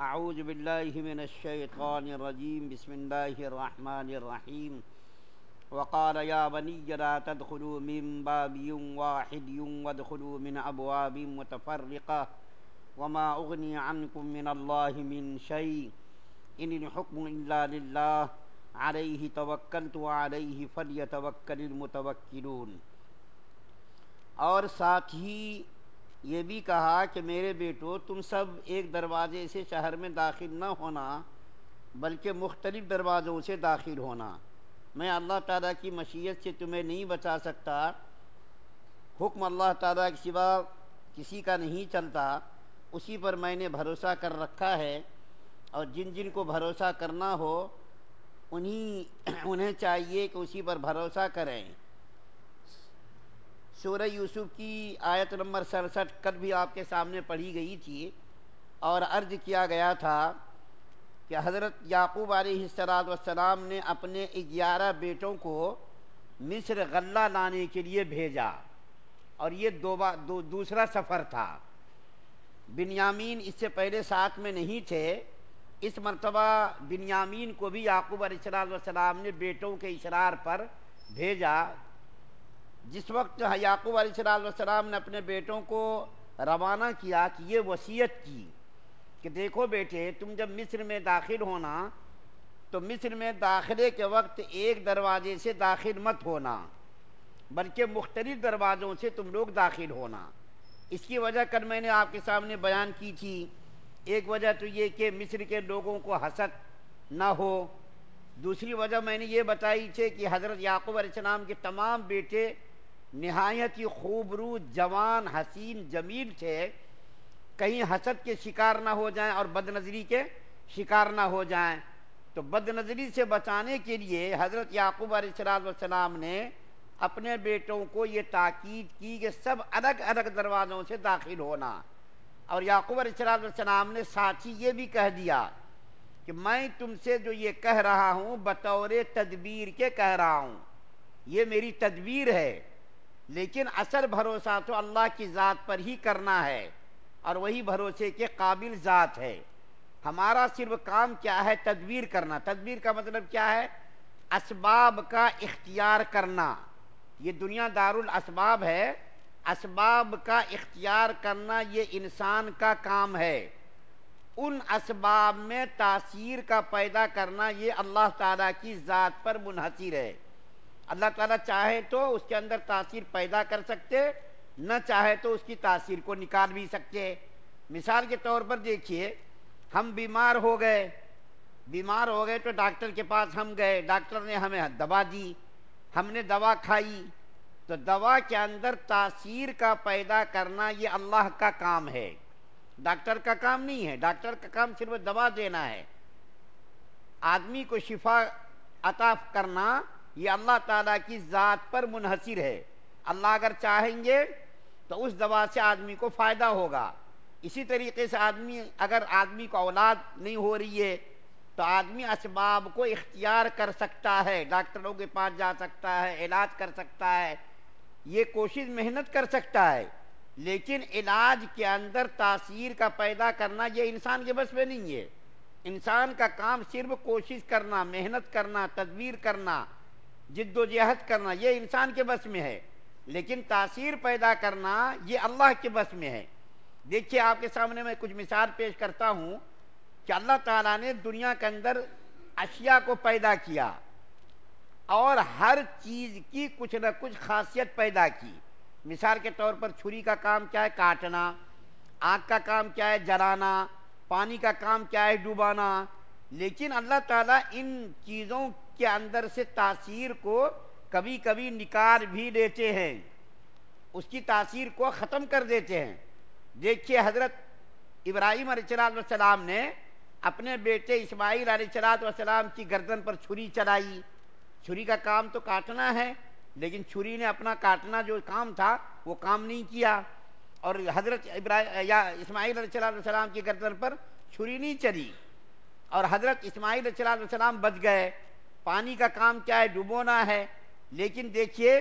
اعوذ باللہ من الشیطان الرجیم بسم اللہ الرحمن الرحیم وقال یا بنی لا تدخلوا من باب واحد وادخلوا من ابواب متفرقة وما اغنی عنکم من اللہ من شیء ان الحکم الا للہ علیہ توکلت وعلیہ فلیتوکل المتوکلون۔ اور ساتھ ہی یہ بھی کہا کہ میرے بیٹو تم سب ایک دروازے سے شہر میں داخل نہ ہونا بلکہ مختلف دروازوں سے داخل ہونا۔ میں اللہ تعالیٰ کی مشیت سے تمہیں نہیں بچا سکتا، حکم اللہ تعالیٰ کے سوا کسی کا نہیں چلتا، اسی پر میں نے بھروسہ کر رکھا ہے، اور جن جن کو بھروسہ کرنا ہو انہیں چاہیے کہ اسی پر بھروسہ کریں۔ سورہ یوسف کی آیت نمبر 67 کل بھی آپ کے سامنے پڑھی گئی تھی، اور عرض کیا گیا تھا کہ حضرت یعقوب علیہ السلام نے اپنے 11 بیٹوں کو مصر غلہ لانے کے لیے بھیجا، اور یہ دوسرا سفر تھا۔ بنیامین اس سے پہلے ساتھ میں نہیں تھے، اس مرتبہ بنیامین کو بھی یعقوب علیہ السلام نے بیٹوں کے اشرار پر بھیجا۔ جس وقت یعقوب علیہ السلام نے اپنے بیٹوں کو روانہ کیا کہ یہ وصیت کی کہ دیکھو بیٹے، تم جب مصر میں داخل ہونا تو مصر میں داخلے کے وقت ایک دروازے سے داخل مت ہونا بلکہ مختلف دروازوں سے تم لوگ داخل ہونا۔ اس کی وجہ کل میں نے آپ کے سامنے بیان کی تھی۔ ایک وجہ تو یہ کہ مصر کے لوگوں کو حسد نہ ہو، دوسری وجہ میں نے یہ بتائی تھی کہ حضرت یعقوب علیہ السلام کے تمام بیٹے نہایت ہی خوبرو، جوان، حسین، جمیل تھے، کہیں حسد کے شکار نہ ہو جائیں اور بد نظری کے شکار نہ ہو جائیں۔ تو بد نظری سے بچانے کے لیے حضرت یعقوب علیہ السلام نے اپنے بیٹوں کو یہ تاکید کی کہ سب الگ الگ دروازوں سے داخل ہونا، اور یعقوب علیہ السلام نے ساتھ ہی یہ بھی کہہ دیا کہ میں تم سے جو یہ کہہ رہا ہوں بطور تدبیر کے کہہ رہا ہوں، یہ میری تدبیر ہے، لیکن اصل بھروسہ تو اللہ کی ذات پر ہی کرنا ہے، اور وہی بھروسے کے قابل ذات ہے۔ ہمارا صرف کام کیا ہے؟ تدبیر کرنا۔ تدبیر کا مطلب کیا ہے؟ اسباب کا اختیار کرنا۔ یہ دنیا دار الاسباب ہے، اسباب کا اختیار کرنا یہ انسان کا کام ہے۔ ان اسباب میں تاثیر کا پیدا کرنا یہ اللہ تعالیٰ کی ذات پر منحصر ہے۔ اللہ تعالیٰ چاہے تو اس کے اندر تاثیر پیدا کر سکتے، نہ چاہے تو اس کی تاثیر کو نکال بھی سکتے۔ مثال کے طور پر دیکھیے، ہم بیمار ہو گئے تو ڈاکٹر کے پاس ہم گئے، ڈاکٹر نے ہمیں دوا دی، ہم نے دوا کھائی، تو دوا کے اندر تاثیر کا پیدا کرنا یہ اللہ کا کام ہے، ڈاکٹر کا کام نہیں ہے۔ ڈاکٹر کا کام صرف دوا دینا ہے، آدمی کو شفا عطا کرنا یہ اللہ تعالیٰ کی ذات پر منحصر ہے۔ اللہ اگر چاہیں گے تو اس دوا سے آدمی کو فائدہ ہوگا۔ اسی طریقے سے اگر آدمی کو اولاد نہیں ہو رہی ہے تو آدمی اسباب کو اختیار کر سکتا ہے، ڈاکٹروں کے پاس جا سکتا ہے، علاج کر سکتا ہے، یہ کوشش محنت کر سکتا ہے، لیکن علاج کے اندر تاثیر کا پیدا کرنا یہ انسان کے بس میں نہیں ہے۔ انسان کا کام صرف کوشش کرنا، محنت کرنا، تدبیر کرنا، جد و جہد کرنا، یہ انسان کے بس میں ہے، لیکن تاثیر پیدا کرنا یہ اللہ کے بس میں ہے۔ دیکھیے آپ کے سامنے میں کچھ مثال پیش کرتا ہوں کہ اللہ تعالیٰ نے دنیا کے اندر اشیاء کو پیدا کیا، اور ہر چیز کی کچھ نہ کچھ خاصیت پیدا کی۔ مثال کے طور پر چھری کا کام کیا ہے؟ کاٹنا۔ آگ کا کام کیا ہے؟ جلانا۔ پانی کا کام کیا ہے؟ ڈوبانا۔ لیکن اللہ تعالیٰ ان چیزوں کے اندر سے تاثیر کو کبھی کبھی نکال بھی لیتے ہیں، اس کی تاثیر کو ختم کر دیتے ہیں۔ دیکھیے حضرت ابراہیم علیہ السلام نے اپنے بیٹے اسماعیل علیہ السلام کی گردن پر چھری چلائی۔ چھری کا کام تو کاٹنا ہے، لیکن چھری نے اپنا کاٹنا جو کام تھا وہ کام نہیں کیا، اور حضرت اسماعیل علیہ السلام کی گردن پر چھری نہیں چلی، اور حضرت اسماعیل علیہ السلام بچ گئے۔ پانی کا کام کیا ہے؟ ڈبونا ہے، لیکن دیکھیے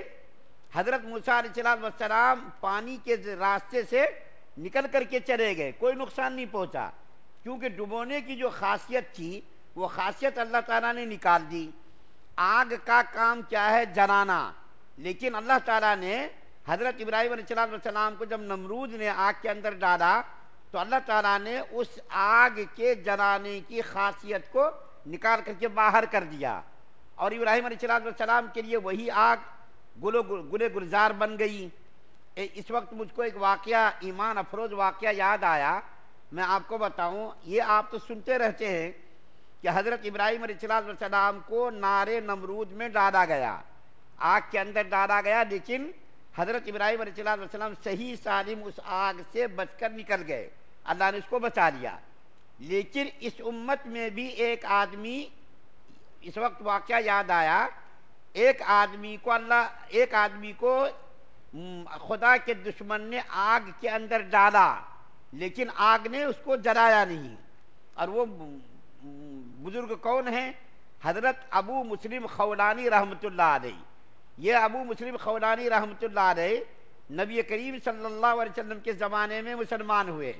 حضرت موسیٰ علیہ السلام پانی کے راستے سے نکل کر کے چلے گئے، کوئی نقصان نہیں پہنچا، کیونکہ ڈبونے کی جو خاصیت تھی وہ خاصیت اللہ تعالیٰ نے نکال دی۔ آگ کا کام کیا ہے؟ جلانا، لیکن اللہ تعالیٰ نے حضرت ابراہیم علیہ السلام کو جب نمرود نے آگ کے اندر ڈالا تو اللہ تعالیٰ نے اس آگ کے جلانے کی خاصیت کو نکال کر کے باہر کر دیا، اور ابراہیم علیہ السلام کے لیے وہی آگ گل گلزار بن گئی۔ اس وقت مجھ کو ایک واقعہ، ایمان افروز واقعہ یاد آیا، میں آپ کو بتاؤں۔ یہ آپ تو سنتے رہتے ہیں کہ حضرت ابراہیم علیہ السلام کو نار نمرود میں ڈالا گیا، آگ کے اندر ڈالا گیا، لیکن حضرت ابراہیم علیہ السلام صحیح سالم اس آگ سے بچ کر نکل گئے، اللہ نے اس کو بچا لیا۔ لیکن اس امت میں بھی ایک آدمی، اس وقت واقعہ یاد آیا، ایک آدمی کو خدا کے دشمن نے آگ کے اندر ڈالا، لیکن آگ نے اس کو جلایا نہیں۔ اور وہ بزرگ کون ہیں؟ حضرت ابو مسلم خولانی رحمۃ اللہ علیہ۔ یہ ابو مسلم خولانی رحمۃ اللہ علیہ نبی کریم صلی اللہ علیہ وسلم کے زمانے میں مسلمان ہوئے،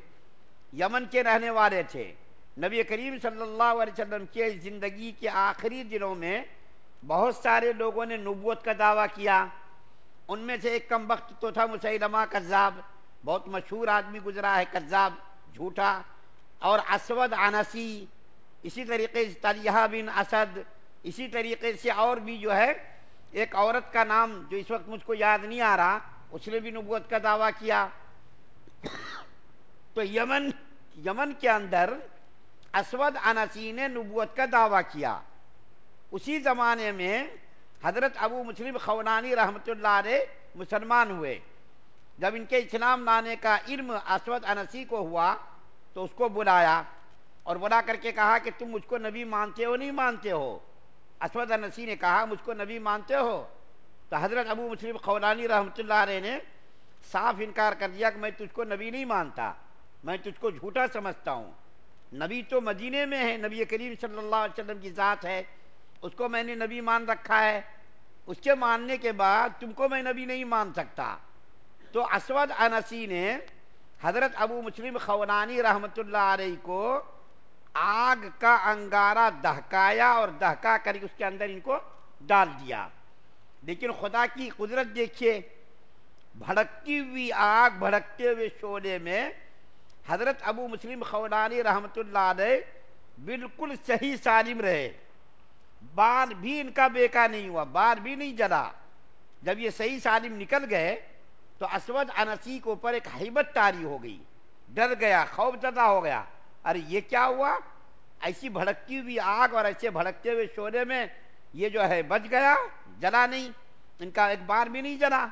یمن کے رہنے والے تھے۔ نبی کریم صلی اللہ علیہ وسلم کے زندگی کے آخری دنوں میں بہت سارے لوگوں نے نبوت کا دعویٰ کیا، ان میں سے ایک کم بخت تو تھا مسیلمہ کذاب، بہت مشہور آدمی گزرا ہے، کذاب، جھوٹا، اور اسود عنسی، اسی طریقے سے طلحہ بن اسد، اسی طریقے سے اور بھی جو ہے ایک عورت کا نام جو اس وقت مجھ کو یاد نہیں آ رہا، اس نے بھی نبوت کا دعویٰ کیا۔ تو یمن کے اندر اسود عنسی نے نبوت کا دعویٰ کیا۔ اسی زمانے میں حضرت ابو مسلم خولانی رحمۃ اللہ علیہ مسلمان ہوئے۔ جب ان کے اسلام لانے کا علم اسود عنسی کو ہوا تو اس کو بلایا اور بلا کر کے کہا کہ تم مجھ کو نبی مانتے ہو نہیں مانتے ہو؟ اسود عنسی نے کہا مجھ کو نبی مانتے ہو؟ تو حضرت ابو مسلم خولانی رحمۃ اللہ علیہ نے صاف انکار کر دیا کہ میں تجھ کو نبی نہیں مانتا، میں تجھ کو جھوٹا سمجھتا ہوں۔ نبی تو مدینے میں ہے، نبی کریم صلی اللہ علیہ وسلم کی ذات ہے، اس کو میں نے نبی مان رکھا ہے، اس کے ماننے کے بعد تم کو میں نبی نہیں مان سکتا۔ تو اسود عنسی نے حضرت ابو مسلم خولانی رحمۃ اللہ علیہ کو آگ کا انگارہ دہکایا اور دہکا کر اس کے اندر ان کو ڈال دیا۔ لیکن خدا کی قدرت دیکھیے، بھڑکتی ہوئی آگ، بھڑکتے ہوئے شعلے میں حضرت ابو مسلم خولانی رحمۃ اللہ علیہ بالکل صحیح سالم رہے، بال بھی ان کا بیکار نہیں ہوا، بال بھی نہیں جلا۔ جب یہ صحیح سالم نکل گئے تو اسود عنسی کے اوپر ایک ہیبت طاری ہو گئی، ڈر گیا، خوف زدہ ہو گیا، ارے یہ کیا ہوا؟ ایسی بھڑکتی ہوئی آگ اور ایسے بھڑکتے ہوئے شعلے میں یہ جو ہے بچ گیا، جلا نہیں، ان کا ایک بار بھی نہیں جلا۔